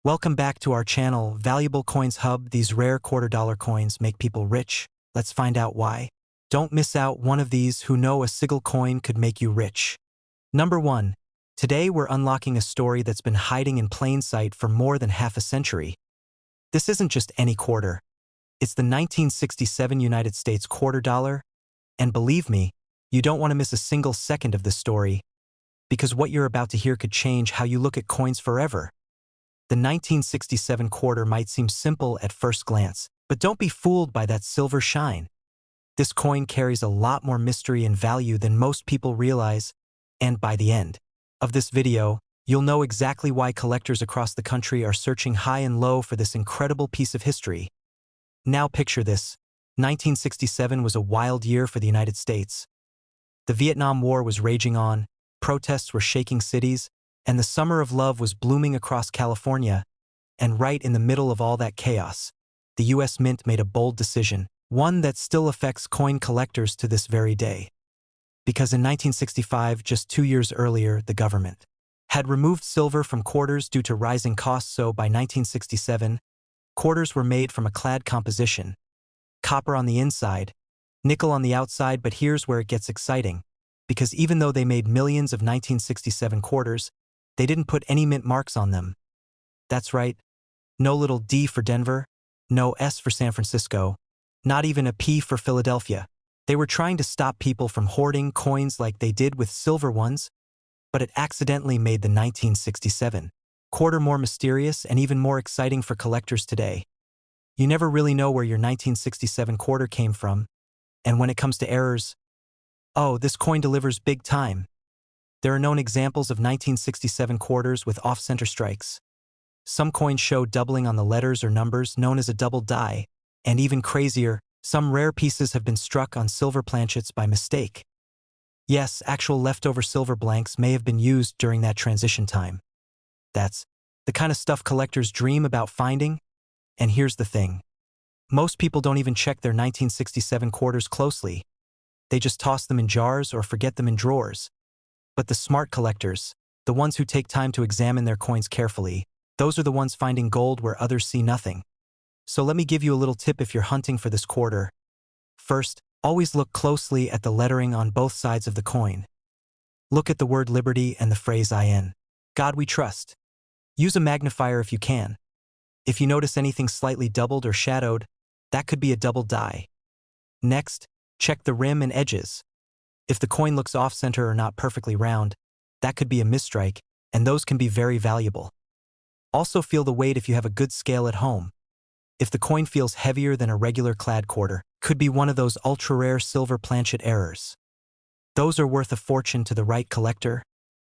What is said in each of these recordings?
Welcome back to our channel, Valuable Coins Hub. These rare $quarter coins make people rich. Let's find out why. Don't miss out one of these who know a sigil coin could make you rich. Number 1. Today we're unlocking a story that's been hiding in plain sight for more than half a century. This isn't just any quarter. It's the 1967 United States $quarter. And believe me, you don't want to miss a single second of this story, because what you're about to hear could change how you look at coins forever. The 1967 quarter might seem simple at first glance, but don't be fooled by that silver shine. This coin carries a lot more mystery and value than most people realize, and by the end of this video, you'll know exactly why collectors across the country are searching high and low for this incredible piece of history. Now picture this. 1967 was a wild year for the United States. The Vietnam War was raging on, protests were shaking cities, and the summer of love was blooming across California. And right in the middle of all that chaos, the U.S. Mint made a bold decision, one that still affects coin collectors to this very day. Because in 1965, just 2 years earlier, the government had removed silver from quarters due to rising costs, so by 1967, quarters were made from a clad composition. Copper on the inside, nickel on the outside, but here's where it gets exciting. Because even though they made millions of 1967 quarters, they didn't put any mint marks on them. That's right, no little D for Denver, no S for San Francisco, not even a P for Philadelphia. They were trying to stop people from hoarding coins like they did with silver ones, but it accidentally made the 1967 quarter more mysterious and even more exciting for collectors today. You never really know where your 1967 quarter came from, and when it comes to errors, oh, this coin delivers big time. There are known examples of 1967 quarters with off-center strikes. Some coins show doubling on the letters or numbers, known as a double die, and even crazier, some rare pieces have been struck on silver planchets by mistake. Yes, actual leftover silver blanks may have been used during that transition time. That's the kind of stuff collectors dream about finding. And here's the thing. Most people don't even check their 1967 quarters closely. They just toss them in jars or forget them in drawers. But the smart collectors, the ones who take time to examine their coins carefully, those are the ones finding gold where others see nothing. So let me give you a little tip if you're hunting for this quarter. First, always look closely at the lettering on both sides of the coin. Look at the word Liberty and the phrase "In God We Trust." Use a magnifier if you can. If you notice anything slightly doubled or shadowed, that could be a double die. Next, check the rim and edges. If the coin looks off-center or not perfectly round, that could be a misstrike, and those can be very valuable. Also feel the weight if you have a good scale at home. If the coin feels heavier than a regular clad quarter, could be one of those ultra-rare silver planchet errors. Those are worth a fortune to the right collector.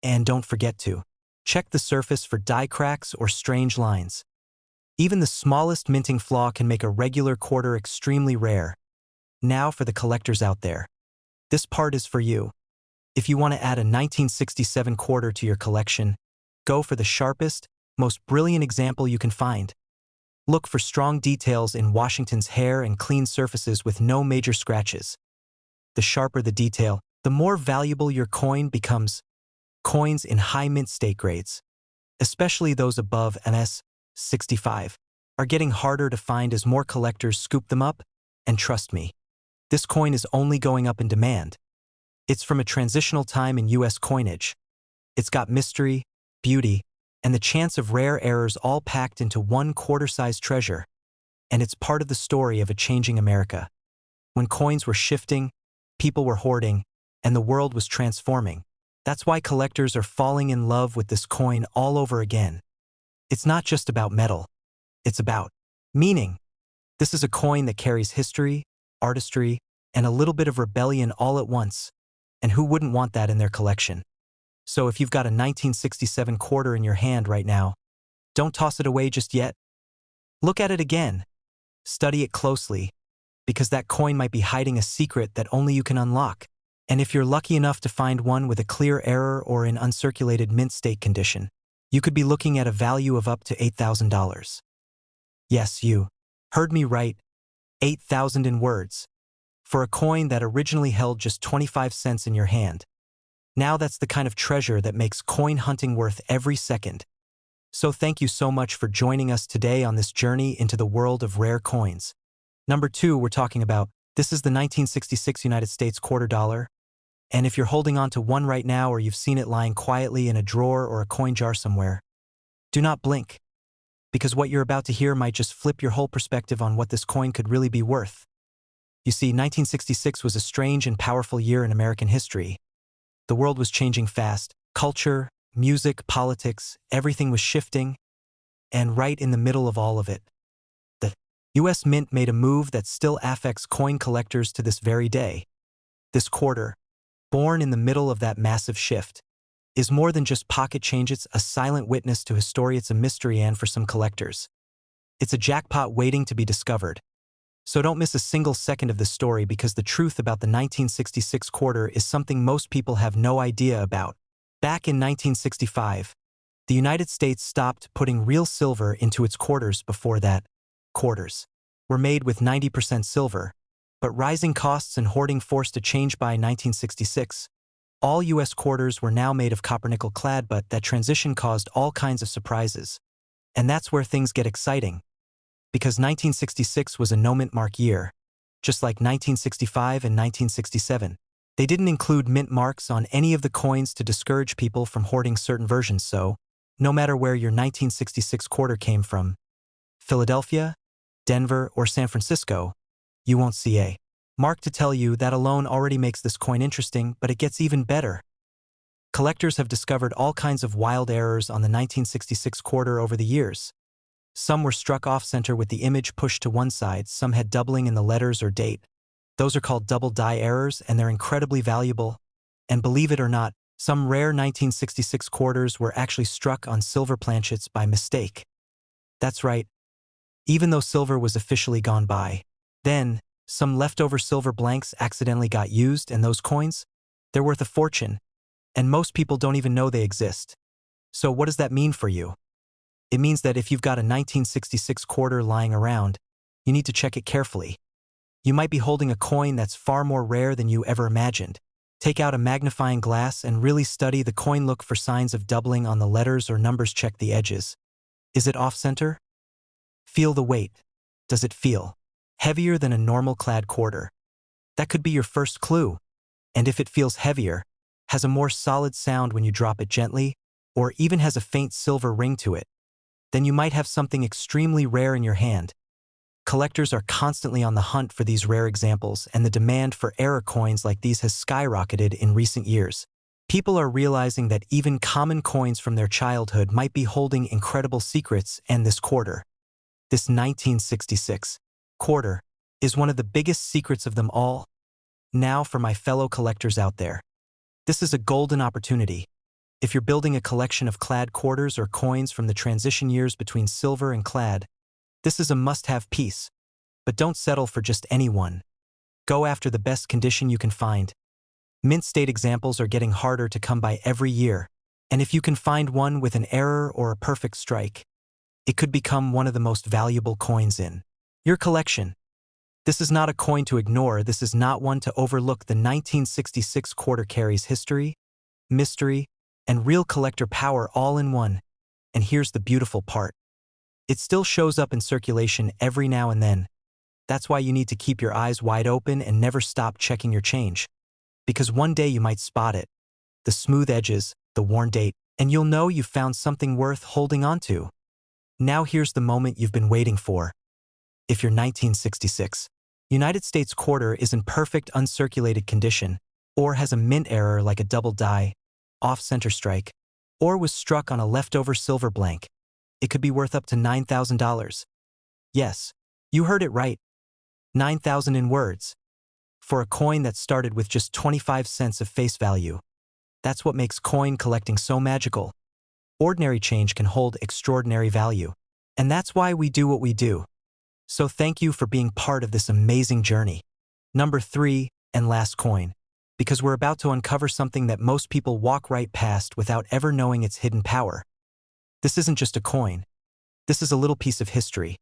And don't forget to check the surface for die cracks or strange lines. Even the smallest minting flaw can make a regular quarter extremely rare. Now for the collectors out there. This part is for you. If you want to add a 1967 quarter to your collection, go for the sharpest, most brilliant example you can find. Look for strong details in Washington's hair and clean surfaces with no major scratches. The sharper the detail, the more valuable your coin becomes. Coins in high mint state grades, especially those above MS 65, are getting harder to find as more collectors scoop them up, and trust me, this coin is only going up in demand. It's from a transitional time in U.S. coinage. It's got mystery, beauty, and the chance of rare errors all packed into one quarter-sized treasure. And it's part of the story of a changing America. When coins were shifting, people were hoarding, and the world was transforming. That's why collectors are falling in love with this coin all over again. It's not just about metal. It's about meaning. This is a coin that carries history, artistry, and a little bit of rebellion all at once. And who wouldn't want that in their collection? So if you've got a 1967 quarter in your hand right now, don't toss it away just yet. Look at it again. Study it closely, because that coin might be hiding a secret that only you can unlock. And if you're lucky enough to find one with a clear error or in uncirculated mint state condition, you could be looking at a value of up to $8,000. Yes, you heard me right, 8,000 in words. For a coin that originally held just 25 cents in your hand. Now that's the kind of treasure that makes coin hunting worth every second. So thank you so much for joining us today on this journey into the world of rare coins. Number 2, we're talking about, this is the 1966 United States quarter dollar. And if you're holding on to one right now or you've seen it lying quietly in a drawer or a coin jar somewhere, do not blink, because what you're about to hear might just flip your whole perspective on what this coin could really be worth. You see, 1966 was a strange and powerful year in American history. The world was changing fast. Culture, music, politics, everything was shifting. And right in the middle of all of it, the US Mint made a move that still affects coin collectors to this very day. This quarter, born in the middle of that massive shift, is more than just pocket change. It's a silent witness to history. It's a mystery, and for some collectors, it's a jackpot waiting to be discovered. So don't miss a single second of this story, because the truth about the 1966 quarter is something most people have no idea about. Back in 1965, the United States stopped putting real silver into its quarters. Before that, quarters were made with 90% silver, but rising costs and hoarding forced a change. By 1966, all U.S. quarters were now made of copper-nickel clad, but that transition caused all kinds of surprises. And that's where things get exciting, because 1966 was a no-mint mark year, just like 1965 and 1967. They didn't include mint marks on any of the coins to discourage people from hoarding certain versions, so no matter where your 1966 quarter came from, Philadelphia, Denver, or San Francisco, you won't see a mark to tell you. That alone already makes this coin interesting, but it gets even better. Collectors have discovered all kinds of wild errors on the 1966 quarter over the years. Some were struck off-center with the image pushed to one side, some had doubling in the letters or date. Those are called double die errors, and they're incredibly valuable. And believe it or not, some rare 1966 quarters were actually struck on silver planchets by mistake. That's right, even though silver was officially gone by. Then, some leftover silver blanks accidentally got used, and those coins, they're worth a fortune, and most people don't even know they exist. So what does that mean for you? It means that if you've got a 1966 quarter lying around, you need to check it carefully. You might be holding a coin that's far more rare than you ever imagined. Take out a magnifying glass and really study the coin. Look for signs of doubling on the letters or numbers. Check the edges. Is it off-center? Feel the weight. Does it feel heavier than a normal clad quarter? That could be your first clue. And if it feels heavier, has a more solid sound when you drop it gently, or even has a faint silver ring to it, then you might have something extremely rare in your hand. Collectors are constantly on the hunt for these rare examples, and the demand for rare coins like these has skyrocketed in recent years. People are realizing that even common coins from their childhood might be holding incredible secrets, and this quarter, this 1966 quarter, is one of the biggest secrets of them all. Now, for my fellow collectors out there, this is a golden opportunity. If you're building a collection of clad quarters or coins from the transition years between silver and clad, this is a must-have piece. But don't settle for just any one. Go after the best condition you can find. Mint state examples are getting harder to come by every year, and if you can find one with an error or a perfect strike, it could become one of the most valuable coins in your collection. This is not a coin to ignore. This is not one to overlook. The 1966 quarter carries history, mystery, and real collector power all in one. And here's the beautiful part. It still shows up in circulation every now and then. That's why you need to keep your eyes wide open and never stop checking your change. Because one day you might spot it, the smooth edges, the worn date, and you'll know you've found something worth holding on to. Now here's the moment you've been waiting for. If your 1966 United States quarter is in perfect uncirculated condition, or has a mint error like a double die, off-center strike, or was struck on a leftover silver blank, it could be worth up to $9,000. Yes, you heard it right. 9,000 in words. For a coin that started with just 25 cents of face value. That's what makes coin collecting so magical. Ordinary change can hold extraordinary value. And that's why we do what we do. So thank you for being part of this amazing journey. Number 3, and last coin. Because we're about to uncover something that most people walk right past without ever knowing its hidden power. This isn't just a coin. This is a little piece of history.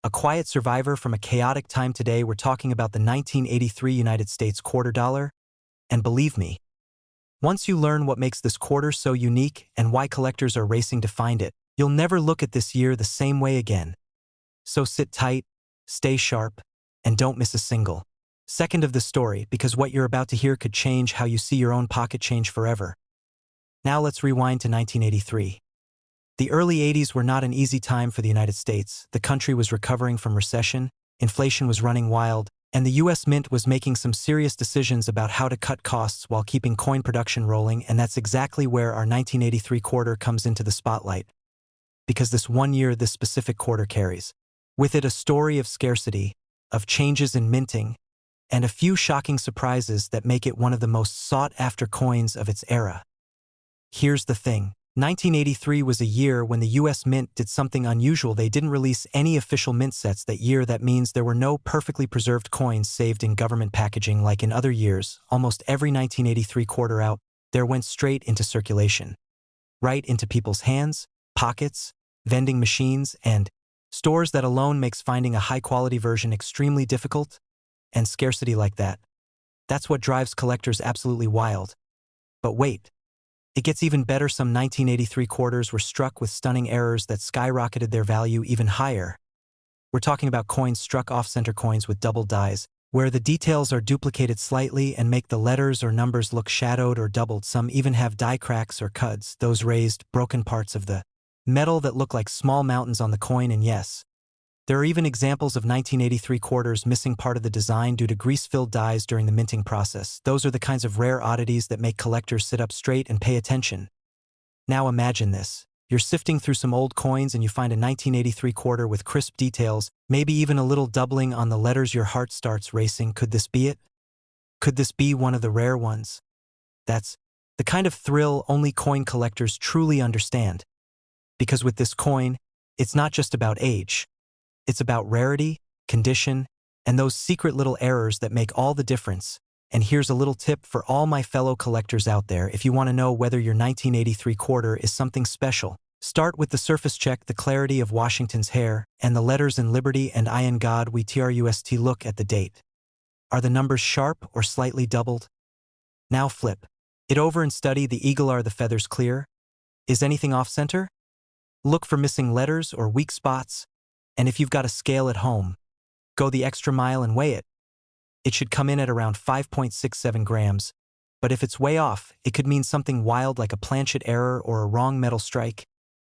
A quiet survivor from a chaotic time. Today we're talking about the 1983 United States quarter dollar. And believe me, once you learn what makes this quarter so unique and why collectors are racing to find it, You'll never look at this year the same way again. So sit tight, stay sharp, and don't miss a single second of the story, because what you're about to hear could change how you see your own pocket change forever. Now let's rewind to 1983. The early 80s were not an easy time for the United States. The country was recovering from recession, inflation was running wild, and the US Mint was making some serious decisions about how to cut costs while keeping coin production rolling, and that's exactly where our 1983 quarter comes into the spotlight. Because this one year, this specific quarter carries with it a story of scarcity, of changes in minting, and a few shocking surprises that make it one of the most sought-after coins of its era. Here's the thing. 1983 was a year when the US Mint did something unusual. They didn't release any official mint sets that year. That means there were no perfectly preserved coins saved in government packaging like in other years. Almost every 1983 quarter out there went straight into circulation. Right into people's hands, pockets, vending machines, and stores. That alone makes finding a high-quality version extremely difficult, and scarcity like that. That's what drives collectors absolutely wild. But wait. It gets even better. Some 1983 quarters were struck with stunning errors that skyrocketed their value even higher. We're talking about coins struck off-center, coins with double dies, where the details are duplicated slightly and make the letters or numbers look shadowed or doubled. Some even have die cracks or cuds, those raised, broken parts of the metal that look like small mountains on the coin. And yes, there are even examples of 1983 quarters missing part of the design due to grease-filled dies during the minting process. Those are the kinds of rare oddities that make collectors sit up straight and pay attention. Now imagine this. You're sifting through some old coins and you find a 1983 quarter with crisp details, maybe even a little doubling on the letters. Your heart starts racing. Could this be it? Could this be one of the rare ones? That's the kind of thrill only coin collectors truly understand. Because with this coin, it's not just about age. It's about rarity, condition, and those secret little errors that make all the difference. And here's a little tip for all my fellow collectors out there. If you want to know whether your 1983 quarter is something special, start with the surface. Check the clarity of Washington's hair and the letters in Liberty and I in God We Trust. Look at the date. Are the numbers sharp or slightly doubled? Now flip it over and study the eagle. Are the feathers clear? Is anything off-center? Look for missing letters or weak spots. And if you've got a scale at home, go the extra mile and weigh it. It should come in at around 5.67 grams, but if it's way off, it could mean something wild like a planchet error or a wrong metal strike.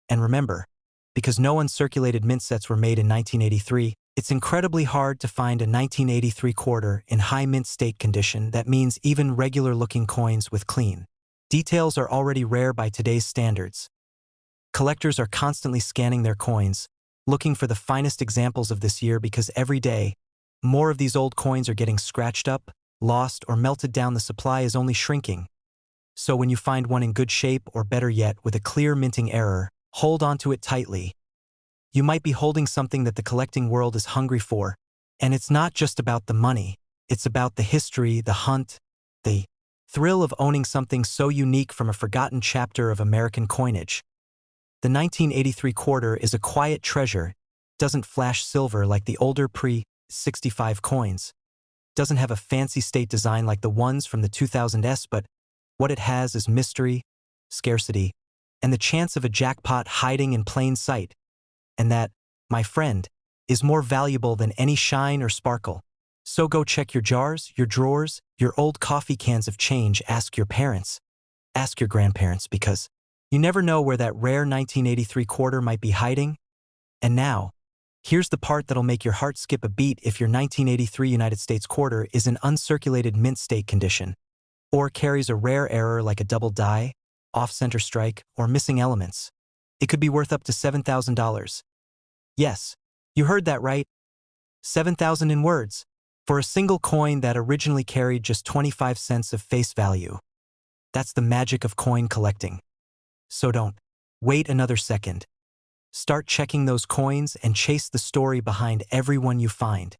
And remember, because no uncirculated mint sets were made in 1983, it's incredibly hard to find a 1983 quarter in high mint state condition. That means even regular-looking coins with clean details are already rare by today's standards. Collectors are constantly scanning their coins, looking for the finest examples of this year, because every day, more of these old coins are getting scratched up, lost, or melted down. The supply is only shrinking. So when you find one in good shape, or better yet, with a clear minting error, hold onto it tightly. You might be holding something that the collecting world is hungry for, and it's not just about the money. It's about the history, the hunt, the thrill of owning something so unique from a forgotten chapter of American coinage. The 1983 quarter is a quiet treasure. Doesn't flash silver like the older pre-65 coins. Doesn't have a fancy state design like the ones from the 2000s, but what it has is mystery, scarcity, and the chance of a jackpot hiding in plain sight. And that, my friend, is more valuable than any shine or sparkle. So go check your jars, your drawers, your old coffee cans of change. Ask your parents. Ask your grandparents, because you never know where that rare 1983 quarter might be hiding. And now, here's the part that'll make your heart skip a beat. If your 1983 United States quarter is in uncirculated mint state condition, or carries a rare error like a double die, off-center strike, or missing elements, it could be worth up to $7,000. Yes, you heard that right. 7,000 in words, for a single coin that originally carried just 25 cents of face value. That's the magic of coin collecting. So don't wait another second. Start checking those coins and chase the story behind every one you find.